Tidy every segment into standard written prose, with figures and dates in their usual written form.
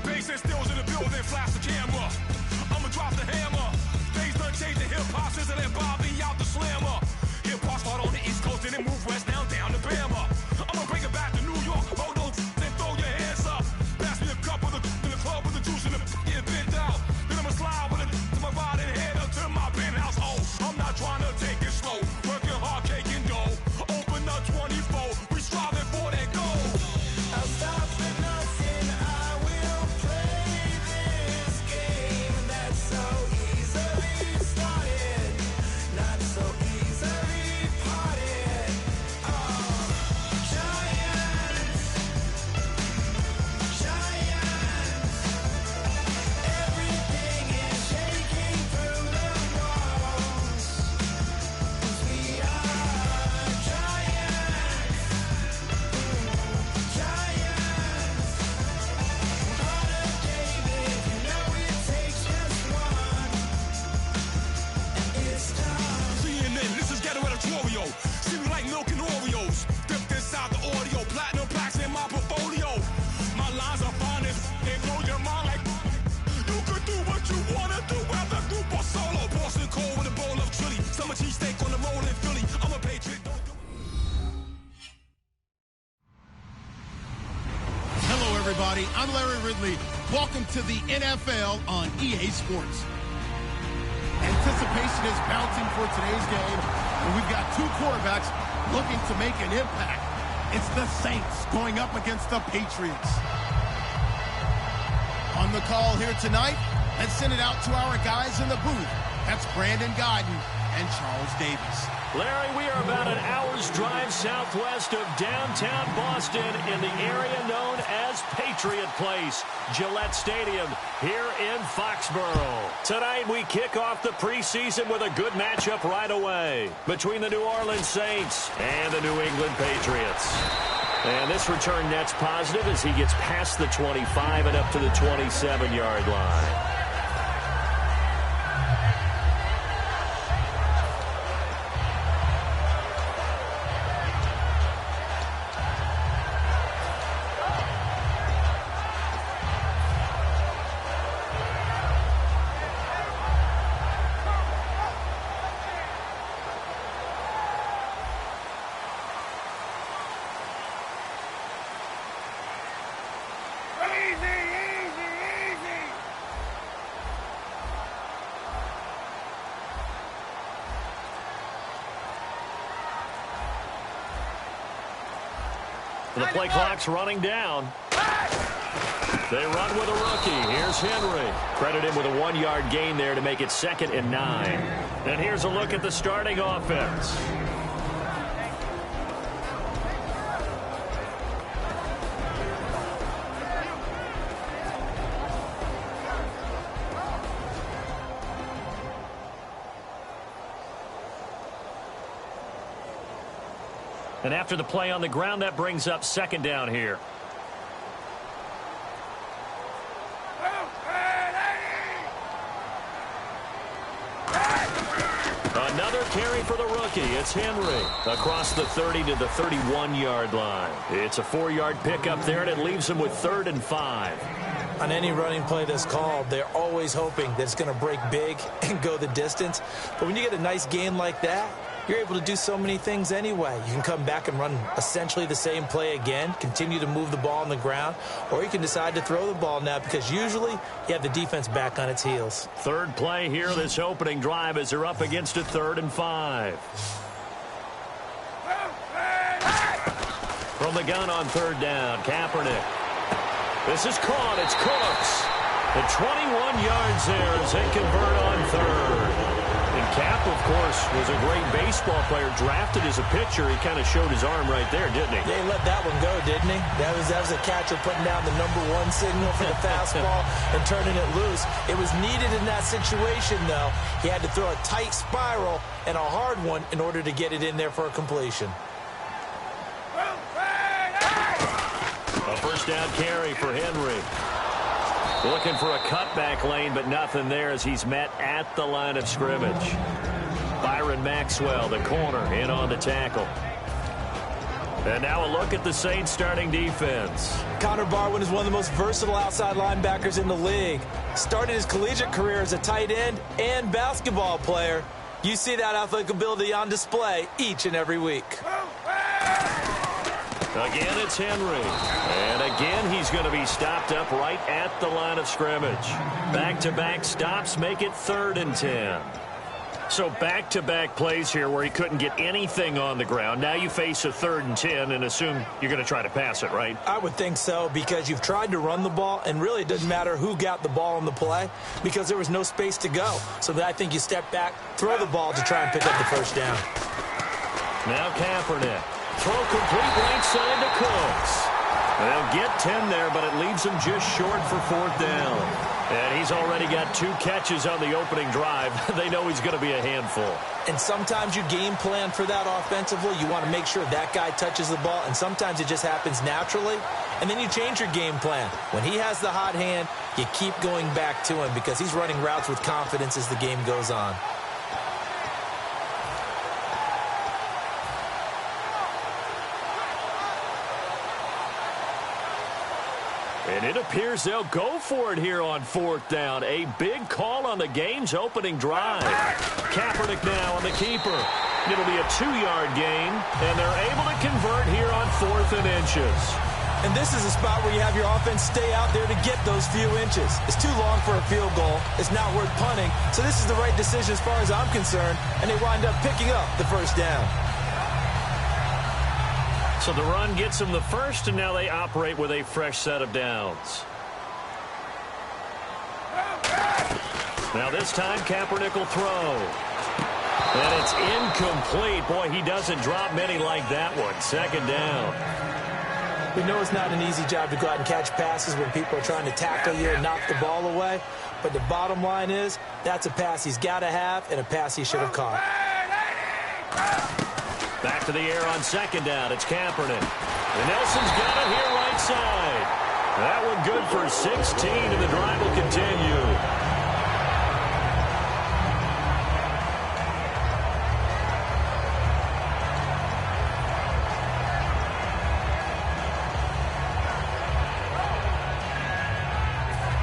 Bass and stills in the building, flash the camera. I'ma drop the hammer. Things done changed, the hip-hop sizzle and Bobby out the slammer. Hip-hop start on the East Coast and then move west, now down to Bama. I'ma bring it back to New York, hold those and throw your hands up. Pass me a cup of the in the club with the juice and the get bent out. Then I'ma slide with it to my ride and head up to my penthouse. Oh, I'm not trying to take it slow, working hard, cake and dough. Open up 24, we striving for that goal. I'll stop for nothing, I will play this game that's so easily started, not so easily parted. Oh, giants, everything is shaking through the walls. 'Cause we are giants. Heart of David, you know it takes just one, and it's time. CNN, this is ghetto editorial. See me like milk and Oreos. Dipped inside the audio, platinum plaques in my portfolio. My lines are fine as they blow your mind like you could do what you wanna do, whether group or solo. Boston cold with a bowl of chili. Summer cheesesteak on the roll in Philly. I'm a patriot, don't do Hello, everybody. I'm Larry Ridley. Welcome to the NFL on EA Sports. Anticipation is bouncing for today's game, and we've got two quarterbacks looking to make an impact. It's the Saints going up against the Patriots. On the call here tonight, let's send it out to our guys in the booth. That's Brandon Godden and Charles Davis. Larry, we are about an hour's drive southwest of downtown Boston in the area known as Patriot Place, Gillette Stadium, here in Foxborough. Tonight, we kick off the preseason with a good matchup right away between the New Orleans Saints and the New England Patriots. And this return net's positive as he gets past the 25 and up to the 27-yard line. The play clock's running down. They run with a rookie. Here's Henry. Credit him with a 1-yard gain there to make it 2nd and 9. And here's a look at the starting offense. And after the play on the ground, that brings up 2nd down here. Another carry for the rookie. It's Henry across the 30 to the 31-yard line. It's a 4-yard pickup there, and it leaves him with 3rd and 5. On any running play that's called, they're always hoping that it's going to break big and go the distance. But when you get a nice gain like that, you're able to do so many things anyway. You can come back and run essentially the same play again, continue to move the ball on the ground, or you can decide to throw the ball now because usually you have the defense back on its heels. Third play here, this opening drive as they're up against a 3rd and 5. From the gun on 3rd down, Kaepernick. This is caught. It's Cooks. The 21 yards there as they convert on 3rd. And Cap, of course, was a great baseball player, drafted as a pitcher. He kind of showed his arm right there, didn't he? Yeah, he let that one go, didn't he? That was a catcher putting down the #1 signal for the fastball and turning it loose. It was needed in that situation, though. He had to throw a tight spiral and a hard one in order to get it in there for a completion. A first down carry for Henry. Looking for a cutback lane, but nothing there as he's met at the line of scrimmage. Byron Maxwell, the corner, in on the tackle. And now a look at the Saints starting defense. Connor Barwin is one of the most versatile outside linebackers in the league. Started his collegiate career as a tight end and basketball player. You see that athletic ability on display each and every week. Again, it's Henry. And again, he's going to be stopped up right at the line of scrimmage. Back-to-back stops make it 3rd and 10. So back-to-back plays here where he couldn't get anything on the ground. Now you face a 3rd and 10 and assume you're going to try to pass it, right? I would think so, because you've tried to run the ball, and really it doesn't matter who got the ball on the play because there was no space to go. So I think you step back, throw the ball to try and pick up the first down. Now Kaepernick. Throw complete right side to Cooks. They'll get 10 there, but it leaves him just short for 4th down. And he's already got 2 catches on the opening drive. They know he's going to be a handful. And sometimes you game plan for that offensively. You want to make sure that guy touches the ball, and sometimes it just happens naturally. And then you change your game plan. When he has the hot hand, you keep going back to him because he's running routes with confidence as the game goes on. And it appears they'll go for it here on 4th down. A big call on the game's opening drive. Kaepernick now on the keeper. It'll be a 2-yard gain, and they're able to convert here on 4th and inches. And this is a spot where you have your offense stay out there to get those few inches. It's too long for a field goal. It's not worth punting. So this is the right decision as far as I'm concerned, and they wind up picking up the first down. So the run gets them the first, and now they operate with a fresh set of downs. Now this time, Kaepernick will throw. And it's incomplete. Boy, he doesn't drop many like that one. 2nd down. We know it's not an easy job to go out and catch passes when people are trying to tackle you and knock the ball away. But the bottom line is, that's a pass he's got to have and a pass he should have caught. Back to the air on 2nd down. It's Kaepernick. And Nelson's got it here right side. That one good for 16, and the drive will continue.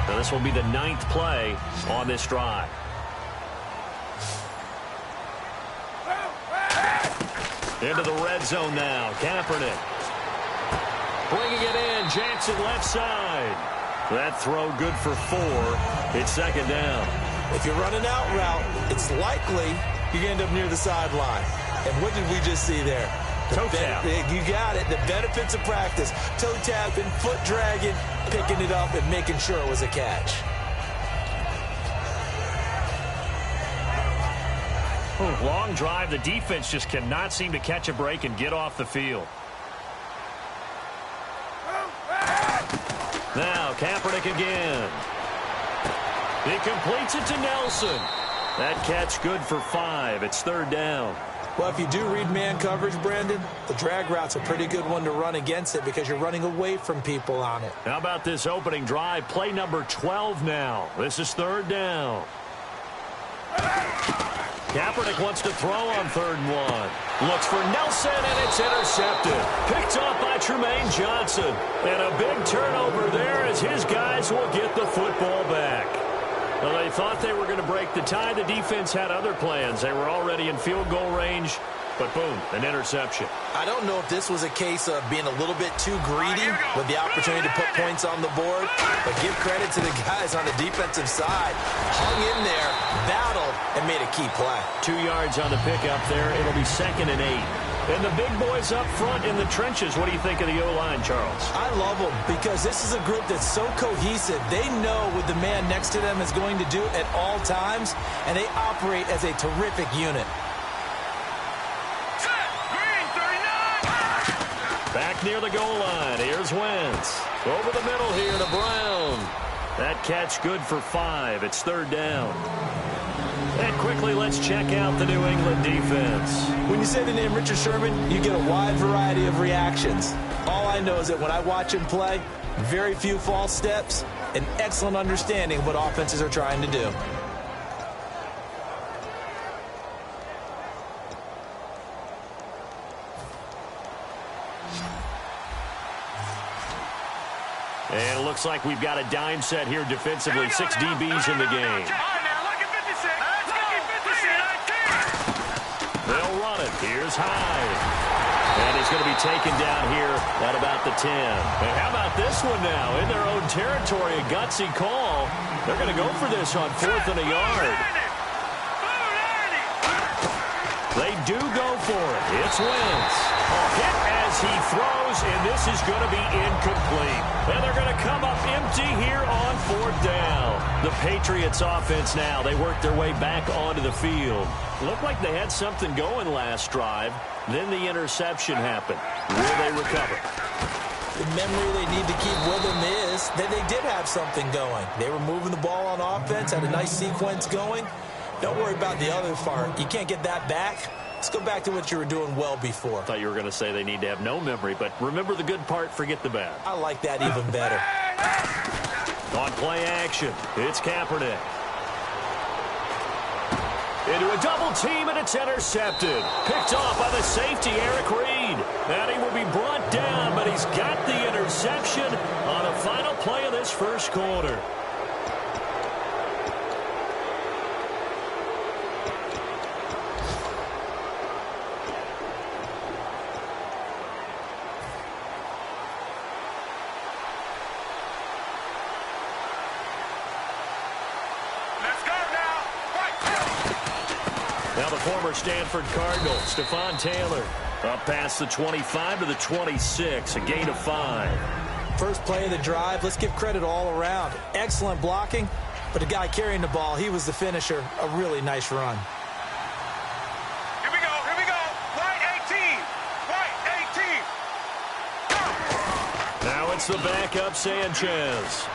Now this will be the 9th play on this drive. Into the red zone now. Kaepernick. Bringing it in. Jackson left side. That throw good for 4. It's 2nd down. If you're running out route, it's likely you're going to end up near the sideline. And what did we just see there? Toe tap. You got it. The benefits of practice. Toe tapping, foot dragging, picking it up, and making sure it was a catch. Long drive. The defense just cannot seem to catch a break and get off the field. Now Kaepernick again. He completes it to Nelson. That catch good for 5. It's 3rd down. Well, if you do read man coverage, Brandon, the drag route's a pretty good one to run against it because you're running away from people on it. How about this opening drive? Play number 12 now. This is 3rd down. Kaepernick wants to throw on 3rd and 1. Looks for Nelson, and it's intercepted. Picked off by Tremaine Johnson. And a big turnover there as his guys will get the football back. Well, they thought they were going to break the tie. The defense had other plans. They were already in field goal range. But boom, an interception. I don't know if this was a case of being a little bit too greedy with the opportunity to put points on the board, but give credit to the guys on the defensive side. Hung in there, battled, and made a key play. 2 yards on the pickup there. It'll be 2nd and 8. And the big boys up front in the trenches. What do you think of the O-line, Charles? I love them because this is a group that's so cohesive. They know what the man next to them is going to do at all times, and they operate as a terrific unit. Back near the goal line. Here's Wentz. Over the middle here to Brown. That catch good for 5. It's 3rd down. And quickly, let's check out the New England defense. When you say the name Richard Sherman, you get a wide variety of reactions. All I know is that when I watch him play, very few false steps, an excellent understanding of what offenses are trying to do. And it looks like we've got a dime set here defensively. 6 DBs in the game. They'll run it. Here's Hyde. And he's going to be taken down here at about the 10. And how about this one now? In their own territory, a gutsy call. They're going to go for this on 4th and a yard. They do go for it. It's Wentz. Hit as he throws, and this is going to be incomplete. And they're going to come up empty here on 4th down. The Patriots offense now, they work their way back onto the field. Looked like they had something going last drive. Then the interception happened. Will they recover? The memory they need to keep with them is that they did have something going. They were moving the ball on offense, had a nice sequence going. Don't worry about the other part. You can't get that back. Let's go back to what you were doing well before. I thought you were going to say they need to have no memory, but remember the good part, forget the bad. I like that even better. On play action, it's Kaepernick. Into a double team, and it's intercepted. Picked off by the safety, Eric Reed. And he will be brought down, but he's got the interception on a final play of this first quarter. Now the former Stanford Cardinal, Stephon Taylor, up past the 25 to the 26, a gain of 5. First play of the drive, let's give credit all around. Excellent blocking, but the guy carrying the ball, he was the finisher. A really nice run. Here we go. White 18. White 18. Now it's the backup Sanchez.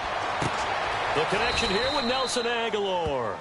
The connection here with Nelson Aguilar.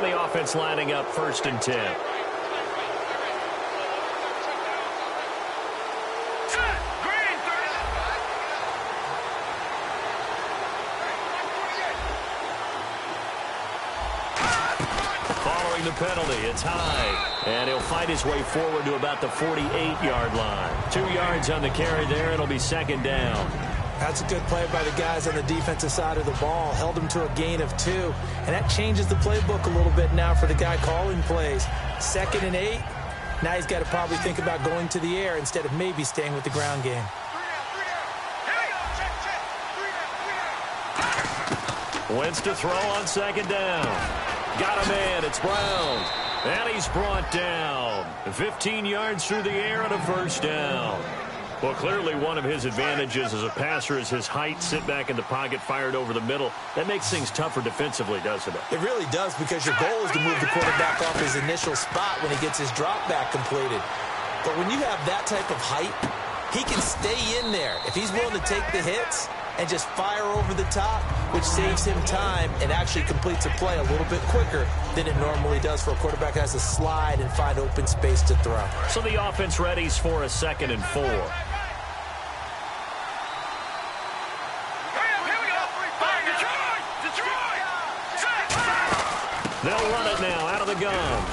The offense lining up 1st and 10. Following the penalty, it's Hyde. And he'll fight his way forward to about the 48-yard line. 2 yards on the carry there. It'll be 2nd down. That's a good play by the guys on the defensive side of the ball. Held him to a gain of 2. And that changes the playbook a little bit now for the guy calling plays. 2nd and 8. Now he's got to probably think about going to the air instead of maybe staying with the ground game. Wentz to throw on 2nd down. Got a man. It's Brown. And he's brought down. 15 yards through the air and a first down. Well, clearly one of his advantages as a passer is his height. Sit back in the pocket, fired over the middle. That makes things tougher defensively, doesn't it? It really does, because your goal is to move the quarterback off his initial spot when he gets his drop back completed. But when you have that type of height, he can stay in there. If he's willing to take the hits and just fire over the top, which saves him time and actually completes a play a little bit quicker than it normally does for a quarterback that has to slide and find open space to throw. So the offense readies for a 2nd and 4. They'll run it now out of the gun.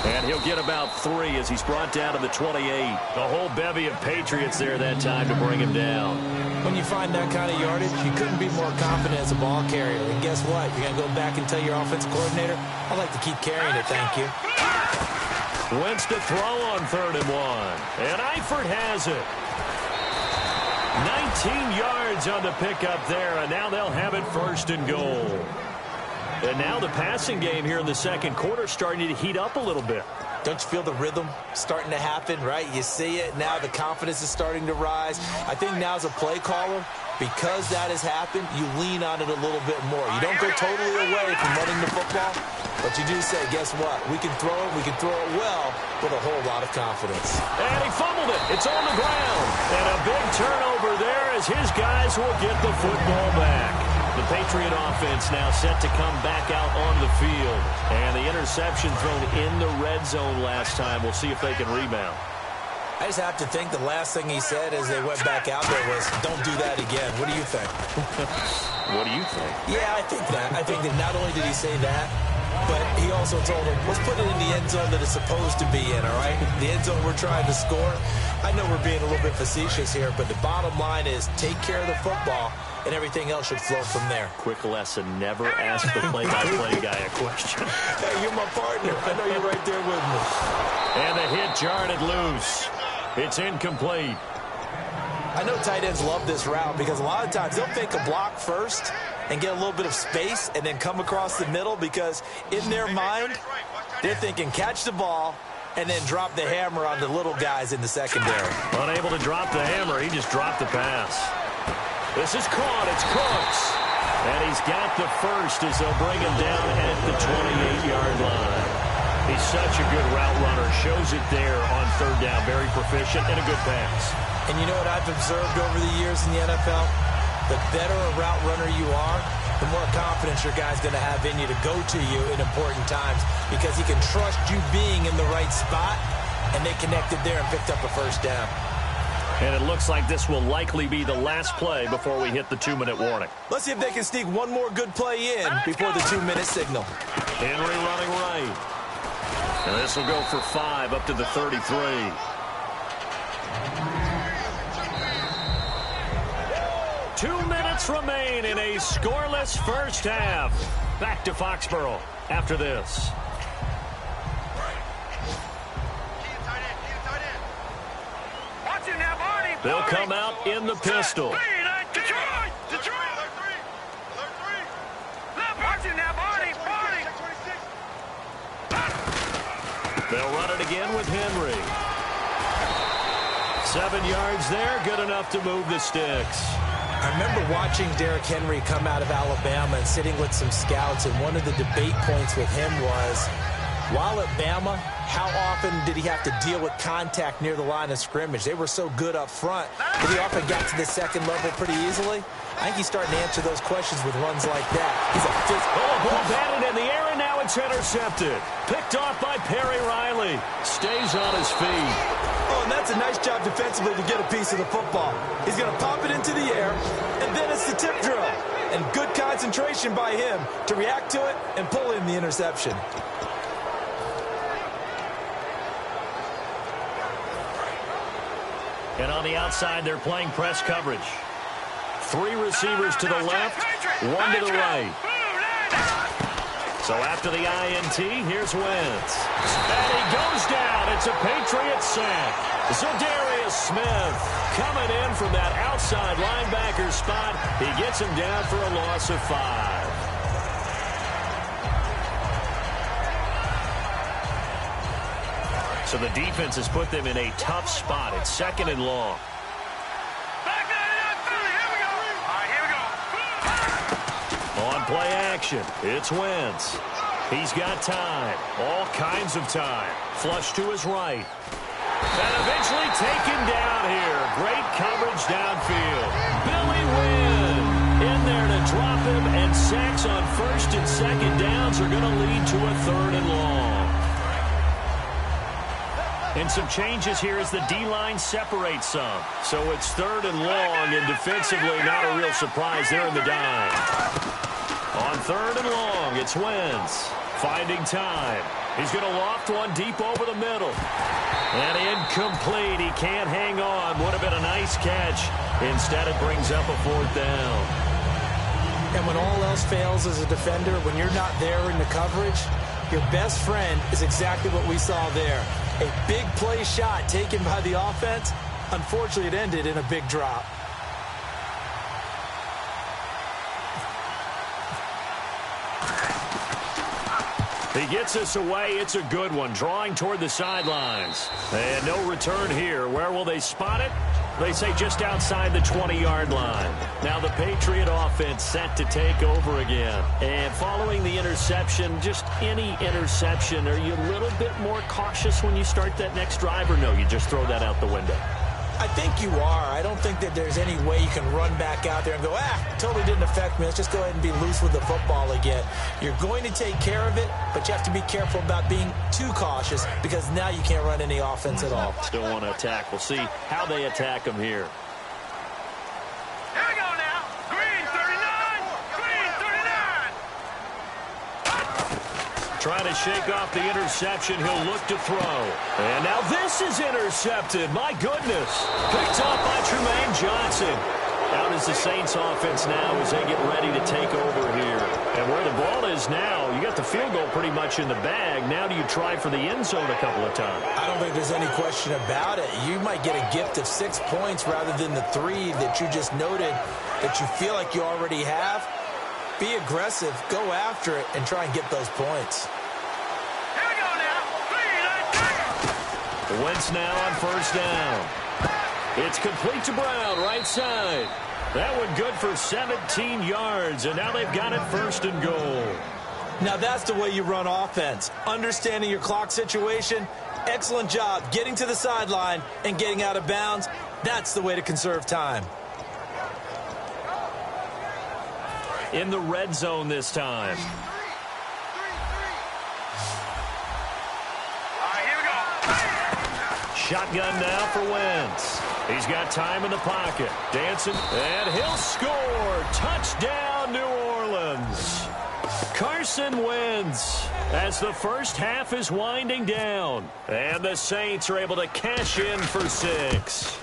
And he'll get about 3 as he's brought down to the 28. A whole bevy of Patriots there that time to bring him down. When you find that kind of yardage, you couldn't be more confident as a ball carrier. And guess what? You're going to go back and tell your offensive coordinator, I'd like to keep carrying it, thank you. Wentz to throw on 3rd and 1. And Eifert has it. 19 yards on the pickup there, and now they'll have it 1st and goal. And now the passing game here in the 2nd quarter starting to heat up a little bit. Don't you feel the rhythm starting to happen, right? You see it. Now the confidence is starting to rise. I think now as a play caller, because that has happened, you lean on it a little bit more. You don't go totally away from running the football, but you do say, guess what? We can throw it. We can throw it well with a whole lot of confidence. And he fumbled it. It's on the ground. And a big turnover there as his guys will get the football back. The Patriot offense now set to come back out on the field. And the interception thrown in the red zone last time. We'll see if they can rebound. I just have to think the last thing he said as they went back out there was, don't do that again. What do you think? What do you think? Yeah, I think that. I think that not only did he say that, but he also told him, let's put it in the end zone that it's supposed to be in, all right? The end zone we're trying to score. I know we're being a little bit facetious here, but the bottom line is take care of the football, and everything else should flow from there. Quick lesson, never ask the play-by-play guy a question. Hey, you're my partner. I know you're right there with me. And the hit jarred it loose. It's incomplete. I know tight ends love this route because a lot of times they'll fake a block first and get a little bit of space and then come across the middle because in their mind, they're thinking catch the ball and then drop the hammer on the little guys in the secondary. Unable to drop the hammer, he just dropped the pass. This is caught. It's Cooks. And he's got the first as they'll bring him down at the 28-yard line. He's such a good route runner. Shows it there on 3rd down. Very proficient and a good pass. And you know what I've observed over the years in the NFL? The better a route runner you are, the more confidence your guy's going to have in you to go to you in important times because he can trust you being in the right spot, and they connected there and picked up a first down. And it looks like this will likely be the last play before we hit the 2-minute warning. Let's see if they can sneak one more good play in before the 2-minute signal. Henry running right. And this will go for 5 up to the 33. Two minutes remain in a scoreless first half. Back to Foxborough after this. They'll come out in the pistol. They'll run it again with Henry. 7 yards there, good enough to move the sticks. I remember watching Derrick Henry come out of Alabama and sitting with some scouts, and one of the debate points with him was, while at Bama, how often did he have to deal with contact near the line of scrimmage? They were so good up front that he often got to the second level pretty easily. I think he's starting to answer those questions with runs like that. He's a fifth. Ball batted in the air, and now it's intercepted. Picked off by Perry Riley. Stays on his feet. Oh, and that's a nice job defensively to get a piece of the football. He's going to pop it into the air, and then it's the tip drill. And good concentration by him to react to it and pull in the interception. And on the outside, they're playing press coverage. 3 receivers to the left, 1 to the right. So after the INT, here's Wentz. And he goes down. It's a Patriot sack. Za'Darius Smith coming in from that outside linebacker spot. He gets him down for a loss of 5. So the defense has put them in a tough spot. It's 2nd and long. On play action, it's Wentz. He's got time, all kinds of time. Flush to his right. And eventually taken down here. Great coverage downfield. Billy Wynn in there to drop him, and sacks on 1st and 2nd downs are going to lead to a 3rd and long. And some changes here as the D-line separates some. So it's 3rd and long, and defensively not a real surprise there in the dime. On 3rd and long, it's Wentz finding time. He's going to loft one deep over the middle. And incomplete. He can't hang on. Would have been a nice catch. Instead, it brings up a 4th down. And when all else fails as a defender, when you're not there in the coverage, your best friend is exactly what we saw there. A big play shot taken by the offense. Unfortunately, it ended in a big drop. He gets us away. It's a good one. Drawing toward the sidelines. And no return here. Where will they spot it? They say just outside the 20-yard line. Now the Patriot offense set to take over again. And following the interception, just any interception, are you a little bit more cautious when you start that next drive, or no, you just throw that out the window? I think you are. I don't think that there's any way you can run back out there and go, totally didn't affect me. Let's just go ahead and be loose with the football again. You're going to take care of it, but you have to be careful about being too cautious because now you can't run any offense at all. Still want to attack. We'll see how they attack them here. Here we go now. Green 39. Green 39. Trying to shake off the interception. He'll look to throw. And now this is intercepted. My goodness. Picked off by Tremaine Johnson. Out is the Saints offense now as they get ready to take over here. And where the ball is now, you got the field goal pretty much in the bag. Now do you try for the end zone a couple of times? I don't think there's any question about it. You might get a gift of 6 points rather than the 3 that you just noted that you feel like you already have. Be aggressive, go after it, and try and get those points. Here we go now. The Wentz now on 1st down. It's complete to Brown, right side. That one good for 17 yards, and now they've got it 1st and goal. Now that's the way you run offense. Understanding your clock situation. Excellent job getting to the sideline and getting out of bounds. That's the way to conserve time. In the red zone this time. All right, here we go. Shotgun now for Wentz. He's got time in the pocket. Dancing, and he'll score. Touchdown, New Orleans. Carson Wentz as the first half is winding down. And the Saints are able to cash in for 6.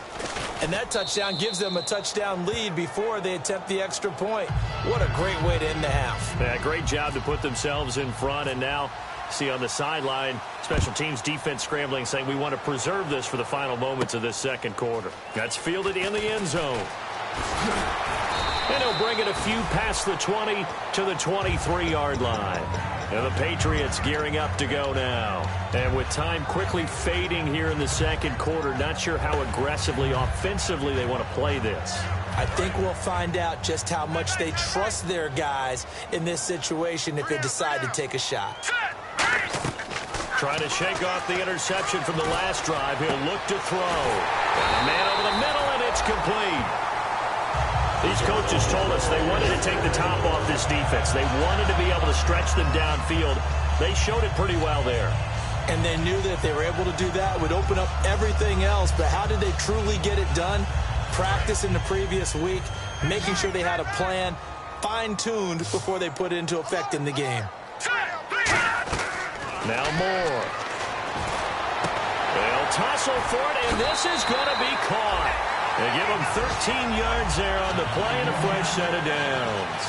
And that touchdown gives them a touchdown lead before they attempt the extra point. What a great way to end the half. Yeah, great job to put themselves in front. And now, see on the sideline, special teams defense scrambling, saying we want to preserve this for the final moments of this 2nd quarter. That's fielded in the end zone. And he'll bring it a few past the 20 to the 23-yard line. And the Patriots gearing up to go now. And with time quickly fading here in the 2nd quarter, not sure how aggressively, offensively they want to play this. I think we'll find out just how much they trust their guys in this situation if they decide to take a shot. Trying to shake off the interception from the last drive. He'll look to throw. And a man over the middle, and it's complete. These coaches told us they wanted to take the top off this defense. They wanted to be able to stretch them downfield. They showed it pretty well there. And they knew that if they were able to do that, it would open up everything else. But how did they truly get it done? Practice in the previous week, making sure they had a plan, fine-tuned before they put it into effect in the game. Now Moore. They'll tussle for it, and this is going to be caught. They give him 13 yards there on the play and a fresh set of downs.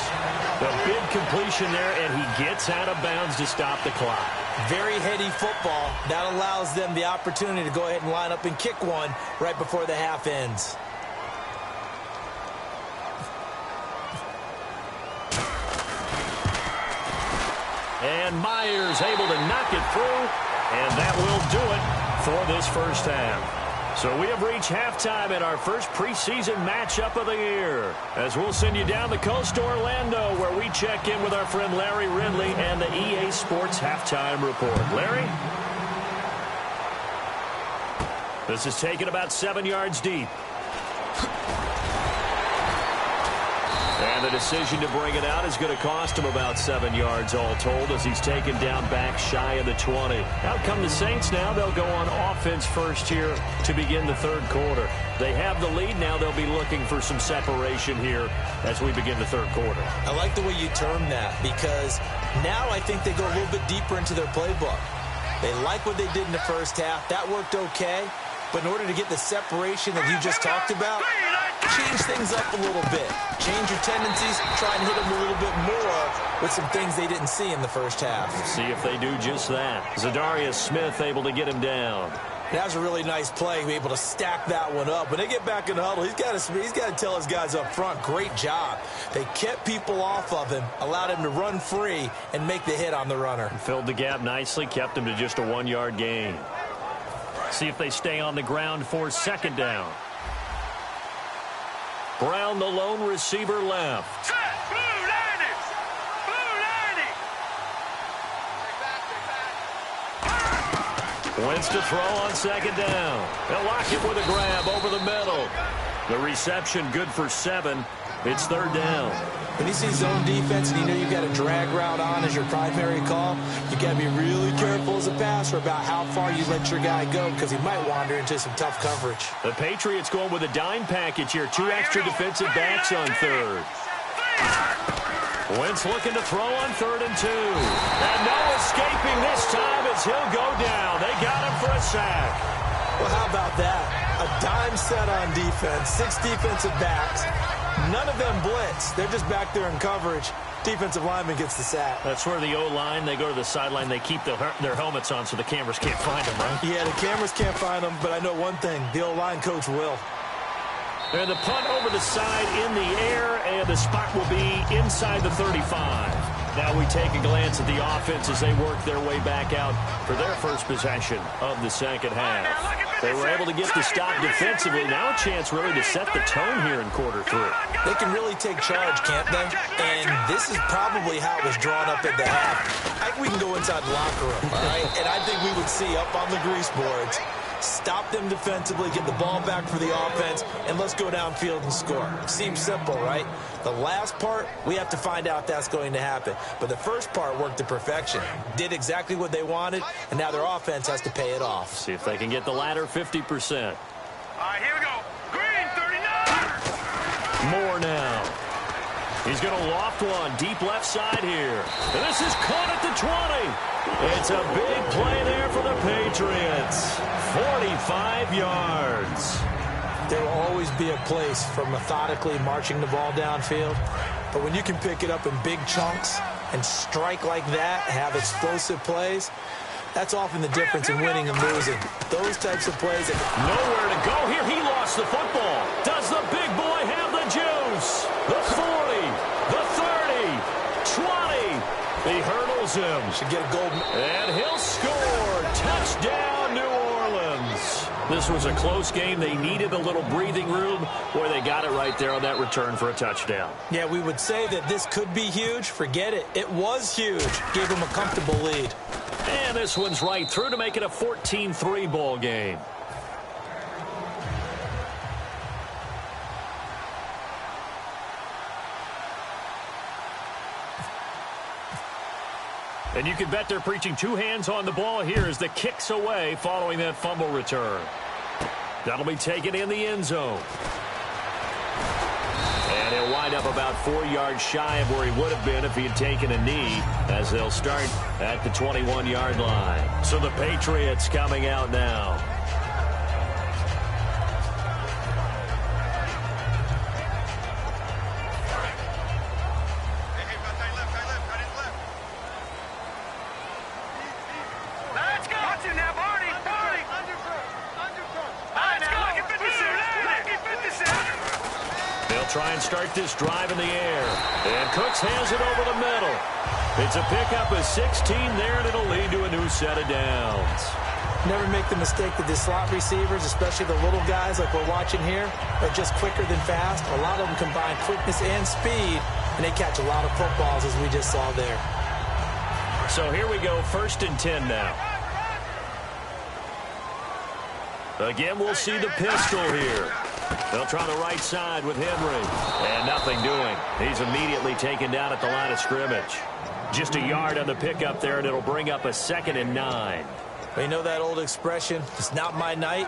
The big completion there, and he gets out of bounds to stop the clock. Very heady football. That allows them the opportunity to go ahead and line up and kick one right before the half ends. And Myers able to knock it through, and that will do it for this first half. So we have reached halftime in our first preseason matchup of the year, as we'll send you down the coast to Orlando, where we check in with our friend Larry Ridley and the EA Sports Halftime Report. Larry? This is taken about 7 yards deep. And the decision to bring it out is going to cost him about 7 yards all told, as he's taken down back shy of the 20. Out come the Saints now. They'll go on offense first here to begin the third quarter. They have the lead. Now they'll be looking for some separation here as we begin the third quarter. I like the way you term that, because now I think they go a little bit deeper into their playbook. They like what they did in the first half. That worked okay. But in order to get the separation that you just talked about, change things up a little bit. Change your tendencies, try and hit them a little bit more with some things they didn't see in the first half. See if they do just that. Zadarius Smith able to get him down. That was a really nice play, able to stack that one up. When they get back in the huddle, he's got to tell his guys up front, great job. They kept people off of him, allowed him to run free and make the hit on the runner. Filled the gap nicely, kept him to just a 1 yard gain. See if they stay on the ground for second down. Brown, the lone receiver, left. Wentz to throw on second down. They'll lock it with a grab over the middle. The reception good for 7. It's third down. When you see zone defense and you know you've got a drag route on as your primary call, you got to be really careful as a passer about how far you let your guy go, because he might wander into some tough coverage. The Patriots going with a dime package here. 2 extra defensive backs on third. Wentz looking to throw on 3rd and 2. And no escaping this time as he'll go down. They got him for a sack. Well, how about that? A dime set on defense, 6 defensive backs. None of them blitz. They're just back there in coverage. Defensive lineman gets the sack. That's where the O-line, they go to the sideline, they keep their helmets on so the cameras can't find them, right? Yeah, the cameras can't find them, but I know one thing. The O-line coach will. And the punt over the side in the air, and the spot will be inside the 35. Now we take a glance at the offense as they work their way back out for their first possession of the second half. They were able to get the stop defensively. Now a chance really to set the tone here in quarter 3. They can really take charge, can't they? And this is probably how it was drawn up at the half. I think we can go inside the locker room, all right? And I think we would see up on the grease boards, stop them defensively, get the ball back for the offense, and let's go downfield and score. Seems simple, right? The last part, we have to find out that's going to happen. But the first part worked to perfection. Did exactly what they wanted, and now their offense has to pay it off. See if they can get the latter 50%. All right, here we go. Green, 39. More now. He's going to loft one deep left side here. And this is caught at the 20. It's a big play there for the Patriots. 45 yards. There will always be a place for methodically marching the ball downfield. But when you can pick it up in big chunks and strike like that, have explosive plays, that's often the difference in winning and losing. Those types of plays. Nowhere to go here. He lost the football. Does the big boy have the juice? The 40, the 30, 20. He hurdles him. Should get a gold. And he'll score. Touchdown, New Orleans. This was a close game. They needed a little breathing room. Boy, they got it right there on that return for a touchdown. Yeah, we would say that this could be huge. Forget it. It was huge. Gave them a comfortable lead. And this one's right through to make it a 14-3 ball game. And you can bet they're preaching 2 hands on the ball here as the kick's away following that fumble return. That'll be taken in the end zone. And he'll wind up about 4 yards shy of where he would have been if he had taken a knee, as they'll start at the 21-yard line. So the Patriots coming out now. Try and start this drive in the air. And Cooks has it over the middle. It's a pickup of 16 there, and it'll lead to a new set of downs. Never make the mistake that the slot receivers, especially the little guys like we're watching here, are just quicker than fast. A lot of them combine quickness and speed, and they catch a lot of footballs, as we just saw there. So here we go, 1st and 10 now. Again, we'll see the pistol here. They'll try the right side with Henry. And nothing doing. He's immediately taken down at the line of scrimmage. Just a yard on the pickup there, and it'll bring up a 2nd and 9. Well, you know that old expression, it's not my night?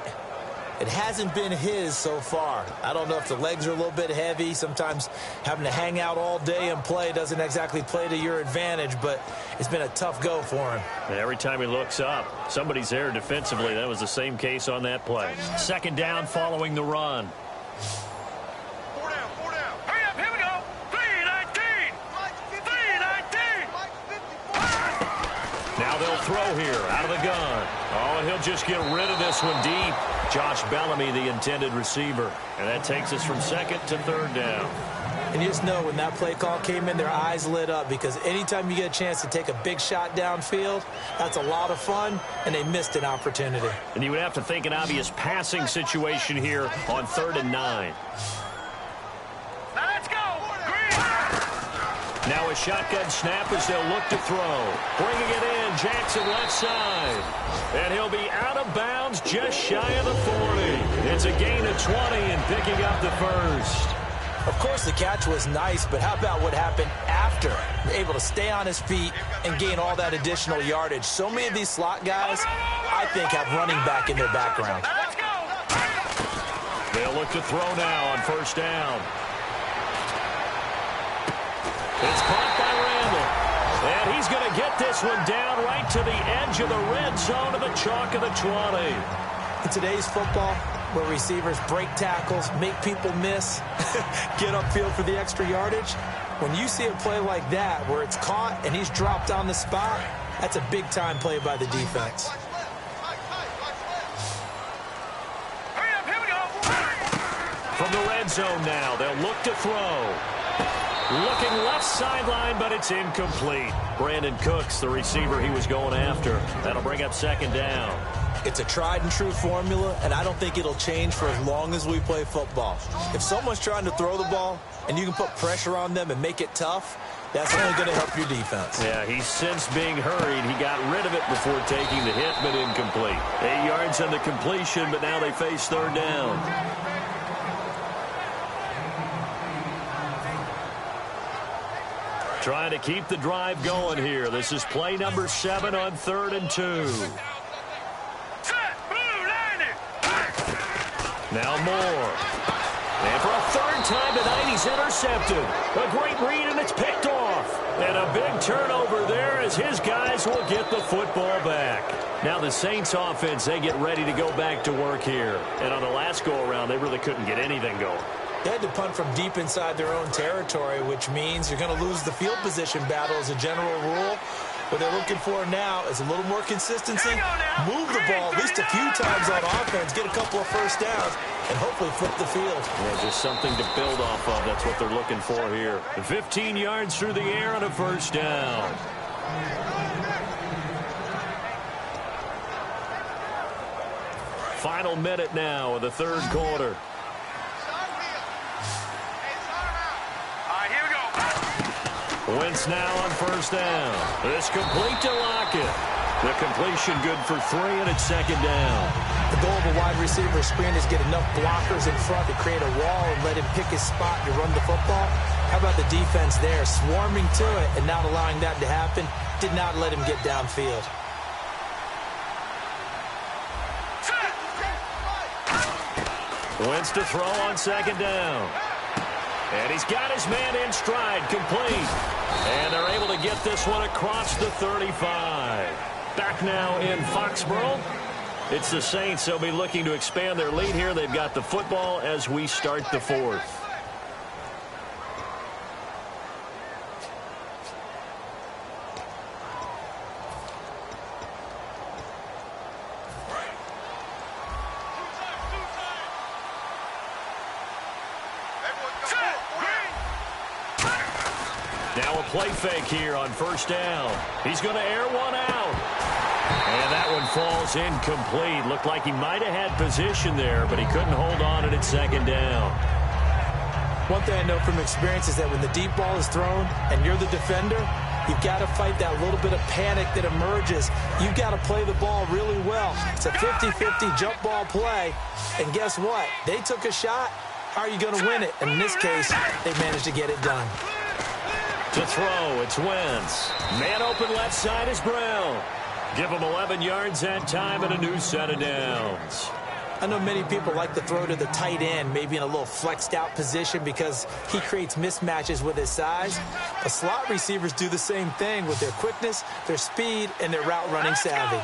It hasn't been his so far. I don't know if the legs are a little bit heavy. Sometimes having to hang out all day and play doesn't exactly play to your advantage, but it's been a tough go for him. And every time he looks up, somebody's there defensively. That was the same case on that play. 2nd down following the run. 4 down, 4 down. Hurry up, here we go. 3-19. 3-19. Now they'll throw here out of the gun. Oh, and he'll just get rid of this one deep. Josh Bellamy, the intended receiver. And that takes us from 2nd to 3rd down. And you just know when that play call came in, their eyes lit up, because anytime you get a chance to take a big shot downfield, that's a lot of fun, and they missed an opportunity. And you would have to think an obvious passing situation here on 3rd and 9. Now let's go. Now a shotgun snap as they'll look to throw. Bringing it in, Jackson left side. And he'll be out of bounds just shy of the 40. It's a gain of 20 and picking up the 1st. Of course, the catch was nice, but how about what happened after? Able to stay on his feet and gain all that additional yardage. So many of these slot guys, I think, have running back in their background. Let's go. They'll look to throw now on 1st down. It's caught by Randall. And he's going to get this one down right to the edge of the red zone of the chalk of the 20. In today's football, where receivers break tackles, make people miss, get upfield for the extra yardage, when you see a play like that where it's caught and he's dropped on the spot, that's a big-time play by the defense. Hurry up, here we go. From the red zone now, they'll look to throw. Looking left sideline, but it's incomplete. Brandon Cooks, the receiver he was going after. That'll bring up 2nd down. It's a tried-and-true formula, and I don't think it'll change for as long as we play football. If someone's trying to throw the ball and you can put pressure on them and make it tough, that's only going to help your defense. Yeah, he's since being hurried. He got rid of it before taking the hit, but incomplete. 8 yards on the completion, but now they face 3rd down. Trying to keep the drive going here. This is play number 7 on 3rd and 2. Now Moore. And for a 3rd time tonight, he's intercepted. A great read, and it's picked off. And a big turnover there as his guys will get the football back. Now the Saints offense, they get ready to go back to work here. And on the last go-around, they really couldn't get anything going. They had to punt from deep inside their own territory, which means you're going to lose the field position battle as a general rule. What they're looking for now is a little more consistency, move the ball at least a few times on offense, get a couple of 1st downs, and hopefully flip the field. Yeah, just something to build off of. That's what they're looking for here. 15 yards through the air on a 1st down. Final minute now of the 3rd quarter. Wentz now on 1st down. It's complete to Lockett. The completion good for 3, and it's 2nd down. The goal of a wide receiver screen is get enough blockers in front to create a wall and let him pick his spot to run the football. How about the defense there, swarming to it and not allowing that to happen? Did not let him get downfield. Wentz to throw on 2nd down. And he's got his man in stride, complete. And they're able to get this one across the 35. Back now in Foxborough. It's the Saints. They'll be looking to expand their lead here. They've got the football as we start the 4th. Now a play fake here on 1st down. He's going to air one out. And that one falls incomplete. Looked like he might have had position there, but he couldn't hold on at second down. One thing I know from experience is that when the deep ball is thrown and you're the defender, you've got to fight that little bit of panic that emerges. You've got to play the ball really well. It's a 50-50 jump ball play. And guess what? They took a shot. How are you going to win it? And in this case, they managed to get it done. To throw, it's Wentz. Man open left side is Brown. Give him 11 yards that time and a new set of downs. I know many people like to throw to the tight end, maybe in a little flexed out position because he creates mismatches with his size. But slot receivers do the same thing with their quickness, their speed, and their route running savvy.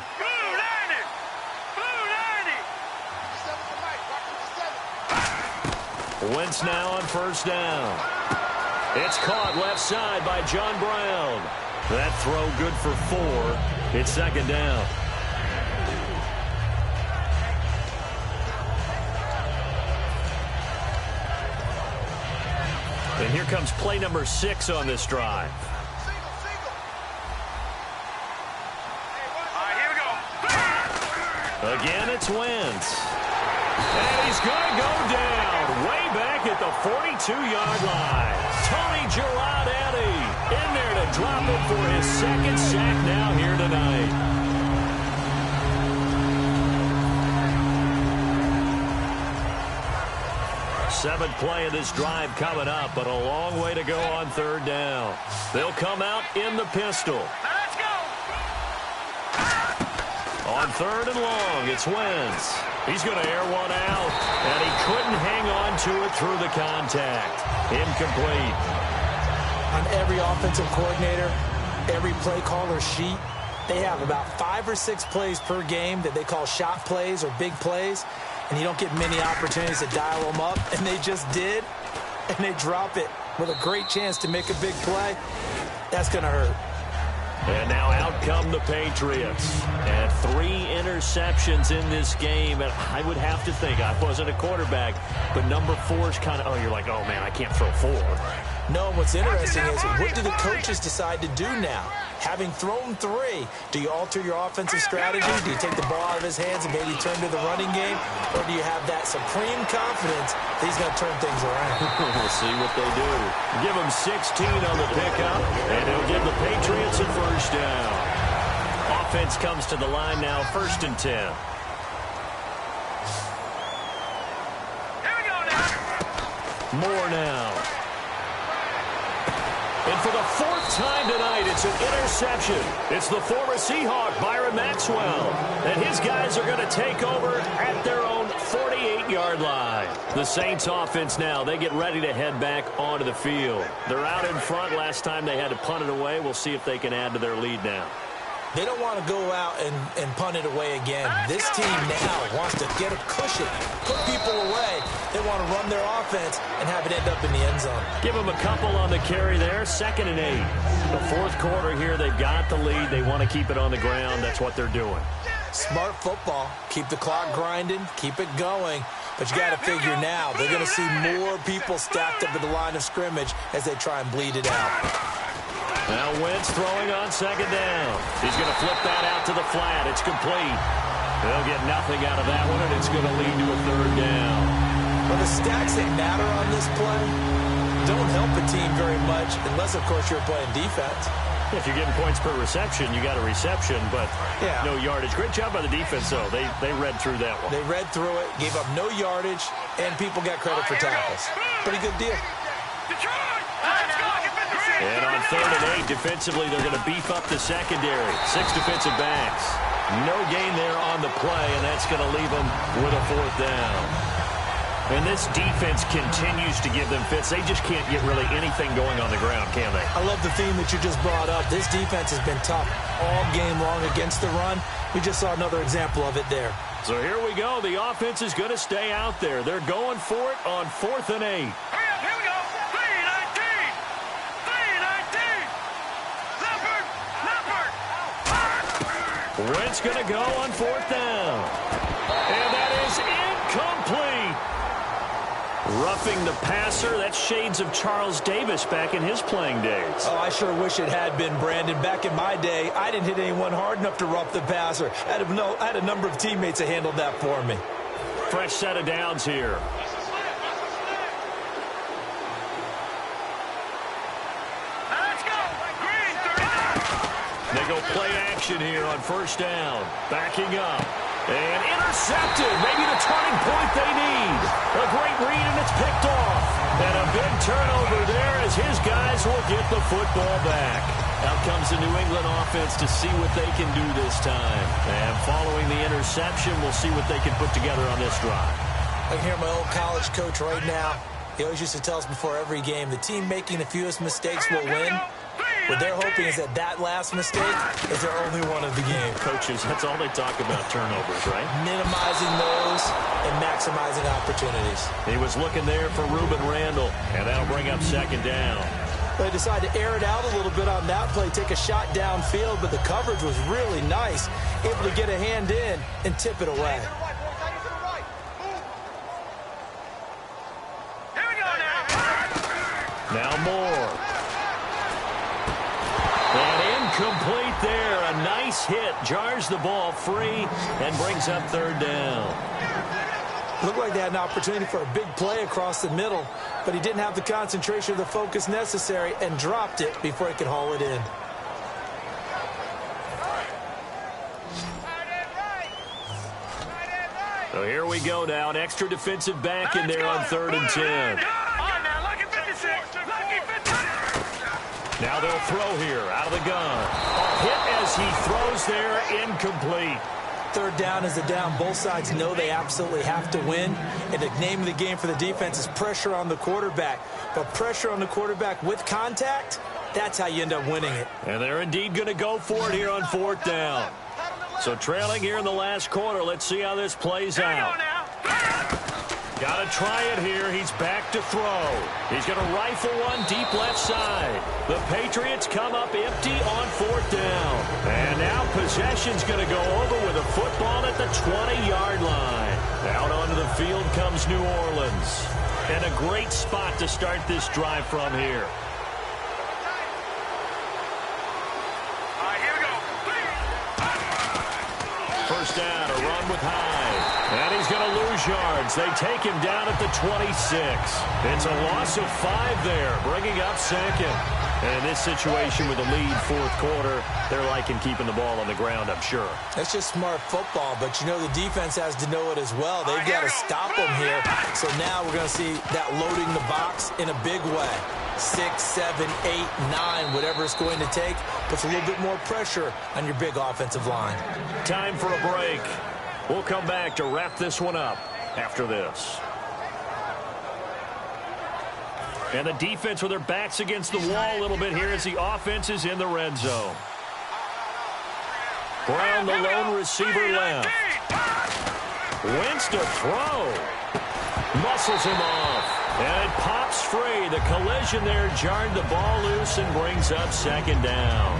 Wentz now on first down. It's caught left side by John Brown. That throw good for 4. It's second down. And here comes play number 6 on this drive. All right, here we go. Again, it's Wentz. And he's going to go down way back at the 42-yard line. Tony Girardi in there to drop it for his second sack now here tonight. Seventh play of this drive coming up, but a long way to go on third down. They'll come out in the pistol. Let's go. On third and long, it's Wentz. He's going to air one out, and he couldn't hang on to it through the contact. Incomplete. On every offensive coordinator, every play caller sheet, they have about 5 or 6 plays per game that they call shot plays or big plays. And you don't get many opportunities to dial them up, and they just did, and they drop it with a great chance to make a big play. That's going to hurt. And now out come the Patriots. And 3 interceptions in this game. And I would have to think, I wasn't a quarterback, but number 4 is kind of, oh, you're like, oh, man, I can't throw 4. No, what's interesting is what do the coaches decide to do now? Having thrown 3, do you alter your offensive strategy? Do you take the ball out of his hands and maybe turn to the running game? Or do you have that supreme confidence that he's going to turn things around? We'll see what they do. Give him 16 on the pickup, and he'll give the Patriots a first down. Offense comes to the line now, 1st and 10. Here we go now. More now. And for the 4th time tonight, it's an interception. It's the former Seahawk, Byron Maxwell. And his guys are going to take over at their own 48-yard line. The Saints offense now, they get ready to head back onto the field. They're out in front. Last time they had to punt it away. We'll see if they can add to their lead now. They don't want to go out and punt it away again. This team now wants to get a cushion, put people away. They want to run their offense and have it end up in the end zone. Give them a couple on the carry there. 2nd and 8. The 4th quarter here, they've got the lead. They want to keep it on the ground. That's what they're doing. Smart football. Keep the clock grinding. Keep it going. But you got to figure now, they're going to see more people stacked up at the line of scrimmage as they try and bleed it out. Now Wentz throwing on 2nd down. He's going to flip that out to the flat. It's complete. They'll get nothing out of that one, and it's going to lead to a 3rd down. Well, the stats that matter on this play don't help a team very much unless, of course, you're playing defense. If you're getting points per reception, you got a reception, but no yardage. Great job by the defense, though. They read through that one. They read through it, gave up no yardage, and people got credit for tackles. Pretty good deal. And on 3rd and 8, defensively, they're going to beef up the secondary. 6 defensive backs. No gain there on the play, and that's going to leave them with a 4th down. And this defense continues to give them fits. They just can't get really anything going on the ground, can they? I love the theme that you just brought up. This defense has been tough all game long against the run. We just saw another example of it there. So here we go. The offense is going to stay out there. They're going for it on 4th and 8. Here we go. 3-19. Wentz going to go on 4th down. And that is incomplete. Roughing the passer, that's shades of Charles Davis back in his playing days. Oh, I sure wish it had been, Brandon. Back in my day, I didn't hit anyone hard enough to rough the passer. I had a number of teammates that handled that for me. Fresh set of downs here. They go play action here on first down. Backing up. And intercepted. Maybe the turning point they need. A great read, and it's picked off. And a big turnover there as his guys will get the football back. Out comes the New England offense to see what they can do this time. And following the interception, we'll see what they can put together on this drive. I can hear my old college coach right now. He always used to tell us before every game, the team making the fewest mistakes will win. What they're hoping is that last mistake is their only one of the game. Coaches, that's all they talk about, turnovers, right? Minimizing those and maximizing opportunities. He was looking there for Ruben Randall, and that'll bring up second down. They decided to air it out a little bit on that play, take a shot downfield, but the coverage was really nice, able to get a hand in and tip it away. Now Moore. And incomplete there. A nice hit. Jars the ball free and brings up third down. Looked like they had an opportunity for a big play across the middle, but he didn't have the concentration or the focus necessary and dropped it before he could haul it in. So here we go now. An extra defensive back in there on 3rd and 10. Now they'll throw here out of the gun. A hit as he throws there, incomplete. Third down is the down. Both sides know they absolutely have to win. And the name of the game for the defense is pressure on the quarterback. But pressure on the quarterback with contact, that's how you end up winning it. And they're indeed going to go for it here on 4th down. So trailing here in the last quarter. Let's see how this plays out. Got to try it here. He's back to throw. He's going to rifle one deep left side. The Patriots come up empty on 4th down. And now possession's going to go over with a football at the 20-yard line. Out onto the field comes New Orleans. And a great spot to start this drive from here. First down, a run with Hyde. And he's going to lose yards. They take him down at the 26. It's a loss of 5 there, bringing up second. And in this situation with a lead 4th quarter, they're liking keeping the ball on the ground, I'm sure. That's just smart football, but you know the defense has to know it as well. They've got to stop them here. So now we're going to see that loading the box in a big way. 6, 7, 8, 9, whatever it's going to take, puts a little bit more pressure on your big offensive line. Time for a break. We'll come back to wrap this one up after this. And the defense with their backs against the wall a little bit here as the offense is in the red zone. Brown, the lone receiver left. Wentz to throw. Muscles him off. And it pops free. The collision there jarred the ball loose and brings up second down.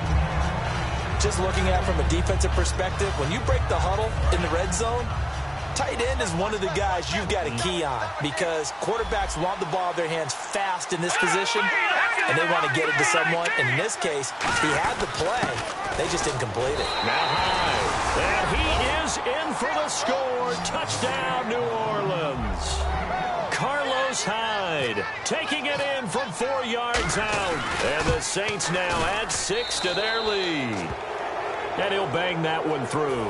Just looking at it from a defensive perspective, when you break the huddle in the red zone, tight end is one of the guys you've got to key on because quarterbacks want the ball in their hands fast in this position, and they want to get it to someone. And in this case, he had the play. They just didn't complete it. Now Hyde. And he is in for the score. Touchdown, New Orleans. Carlos Hyde taking it in from 4 yards out. And the Saints now add 6 to their lead. And he'll bang that one through.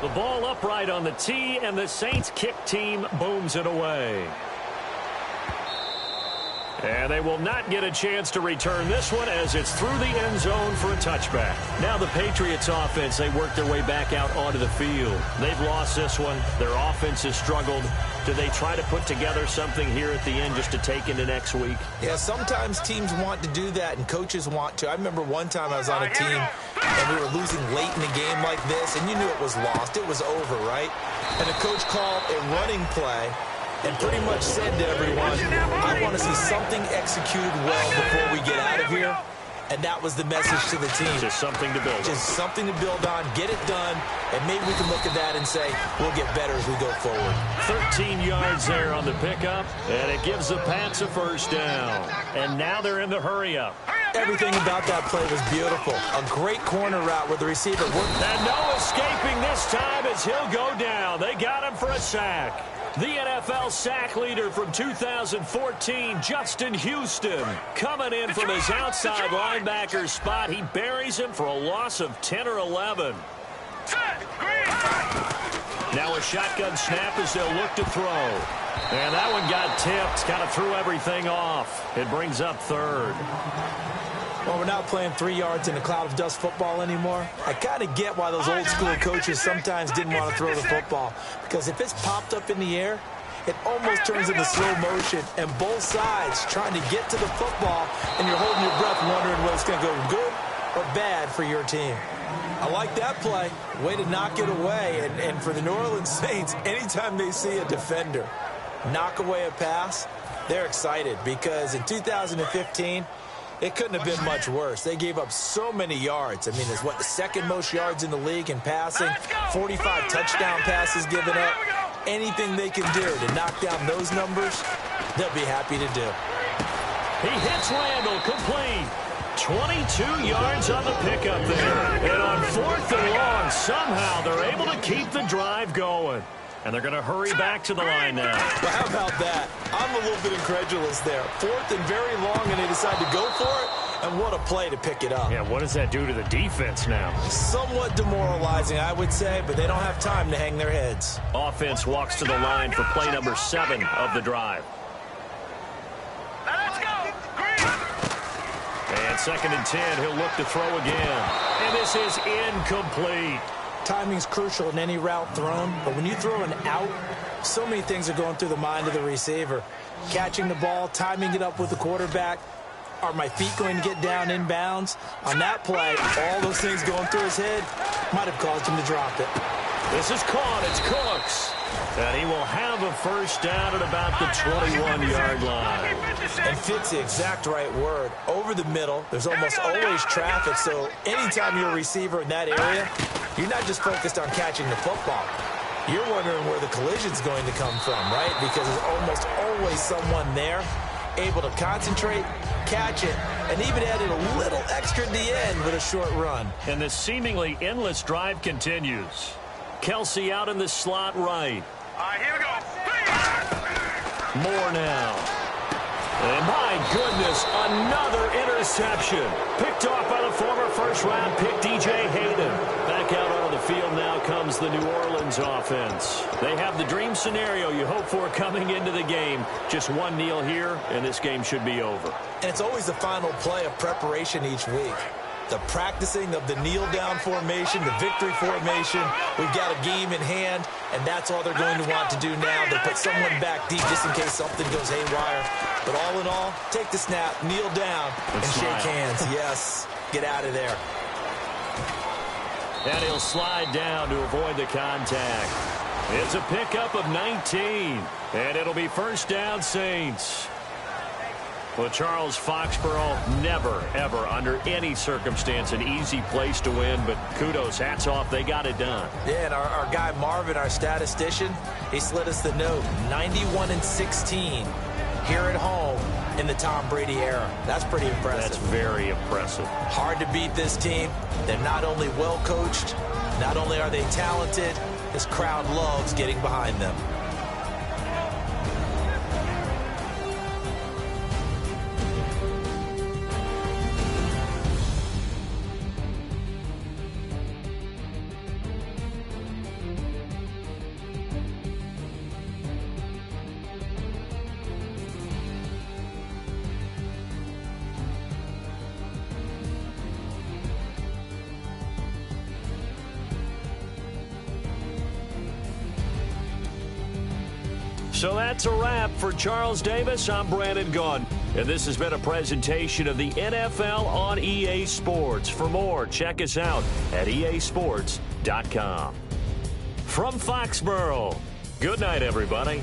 The ball upright on the tee, and the Saints kick team booms it away. And they will not get a chance to return this one as it's through the end zone for a touchback. Now the Patriots offense, they work their way back out onto the field. They've lost this one. Their offense has struggled. Do they try to put together something here at the end just to take into next week? Yeah, sometimes teams want to do that and coaches want to. I remember one time I was on a team and we were losing late in a game like this, and you knew it was lost. It was over, right? And the coach called a running play and pretty much said to everyone, I want to see something executed well before we get out of here. And that was the message to the team. Just something to build on. Just something to build on, get it done, and maybe we can look at that and say, we'll get better as we go forward. 13 yards there on the pickup, and it gives the Pats a first down. And now they're in the hurry-up. Everything about that play was beautiful. A great corner route where the receiver worked. And no escaping this time as he'll go down. They got him for a sack. The NFL sack leader from 2014, Justin Houston, coming in from his outside linebacker spot. He buries him for a loss of 10 or 11. Now a shotgun snap as they'll look to throw. And that one got tipped, kind of threw everything off. It brings up third. Well, we're not playing 3 yards in a cloud of dust football anymore. I kind of get why those old school coaches sometimes didn't want to throw the football. Because if it's popped up in the air, it almost turns into slow motion. And both sides trying to get to the football, and you're holding your breath wondering whether it's going to go good or bad for your team. I like that play. Way to knock it away. And for the New Orleans Saints, anytime they see a defender knock away a pass, they're excited. Because in 2015, it couldn't have been much worse. They gave up so many yards. I mean, it's the second most yards in the league in passing. 45 touchdown passes given up. Anything they can do to knock down those numbers, they'll be happy to do. He hits Randall, complete. 22 yards on the pickup there. And on 4th and long, somehow they're able to keep the drive going. And they're going to hurry back to the line now. Well, how about that? I'm a little bit incredulous there. 4th and very long, and they decide to go for it. And what a play to pick it up. Yeah, what does that do to the defense now? Somewhat demoralizing, I would say, but they don't have time to hang their heads. Offense walks to the line for play number 7 of the drive. Let's go. And 2nd and 10, he'll look to throw again. And this is incomplete. Timing's crucial in any route thrown, but when you throw an out, so many things are going through the mind of the receiver. Catching the ball, timing it up with the quarterback. Are my feet going to get down inbounds? On that play, all those things going through his head might have caused him to drop it. This is caught. It's Cooks. And he will have a first down at about the 21-yard line. And fits the exact right word. Over the middle, there's almost always traffic, so anytime you're a receiver in that area, you're not just focused on catching the football. You're wondering where the collision's going to come from, right? Because there's almost always someone there able to concentrate, catch it, and even added a little extra at the end with a short run. And the seemingly endless drive continues. Kelsey out in the slot right. All right, here we go. More now. And my goodness, another interception. Picked off by the former first-round pick, DJ Hayden. Back out onto the field now comes the New Orleans offense. They have the dream scenario you hope for coming into the game. Just one kneel here, and this game should be over. And it's always the final play of preparation each week. The practicing of the kneel-down formation, the victory formation. We've got a game in hand, and that's all they're going to want to do now. They put someone back deep just in case something goes haywire. But all in all, take the snap, kneel down, and shake hands. Yes, get out of there. And he'll slide down to avoid the contact. It's a pickup of 19, and it'll be first down, Saints. Well, Charles, Foxborough, never, ever, under any circumstance, an easy place to win, but kudos, hats off, they got it done. Yeah, and our guy Marvin, our statistician, he slid us the note, 91-16 here at home in the Tom Brady era. That's pretty impressive. That's very impressive. Hard to beat this team. They're not only well coached, not only are they talented, this crowd loves getting behind them. So that's a wrap for Charles Davis. I'm Brandon Gaudin, and this has been a presentation of the NFL on EA Sports. For more, check us out at easports.com. From Foxborough, good night, everybody.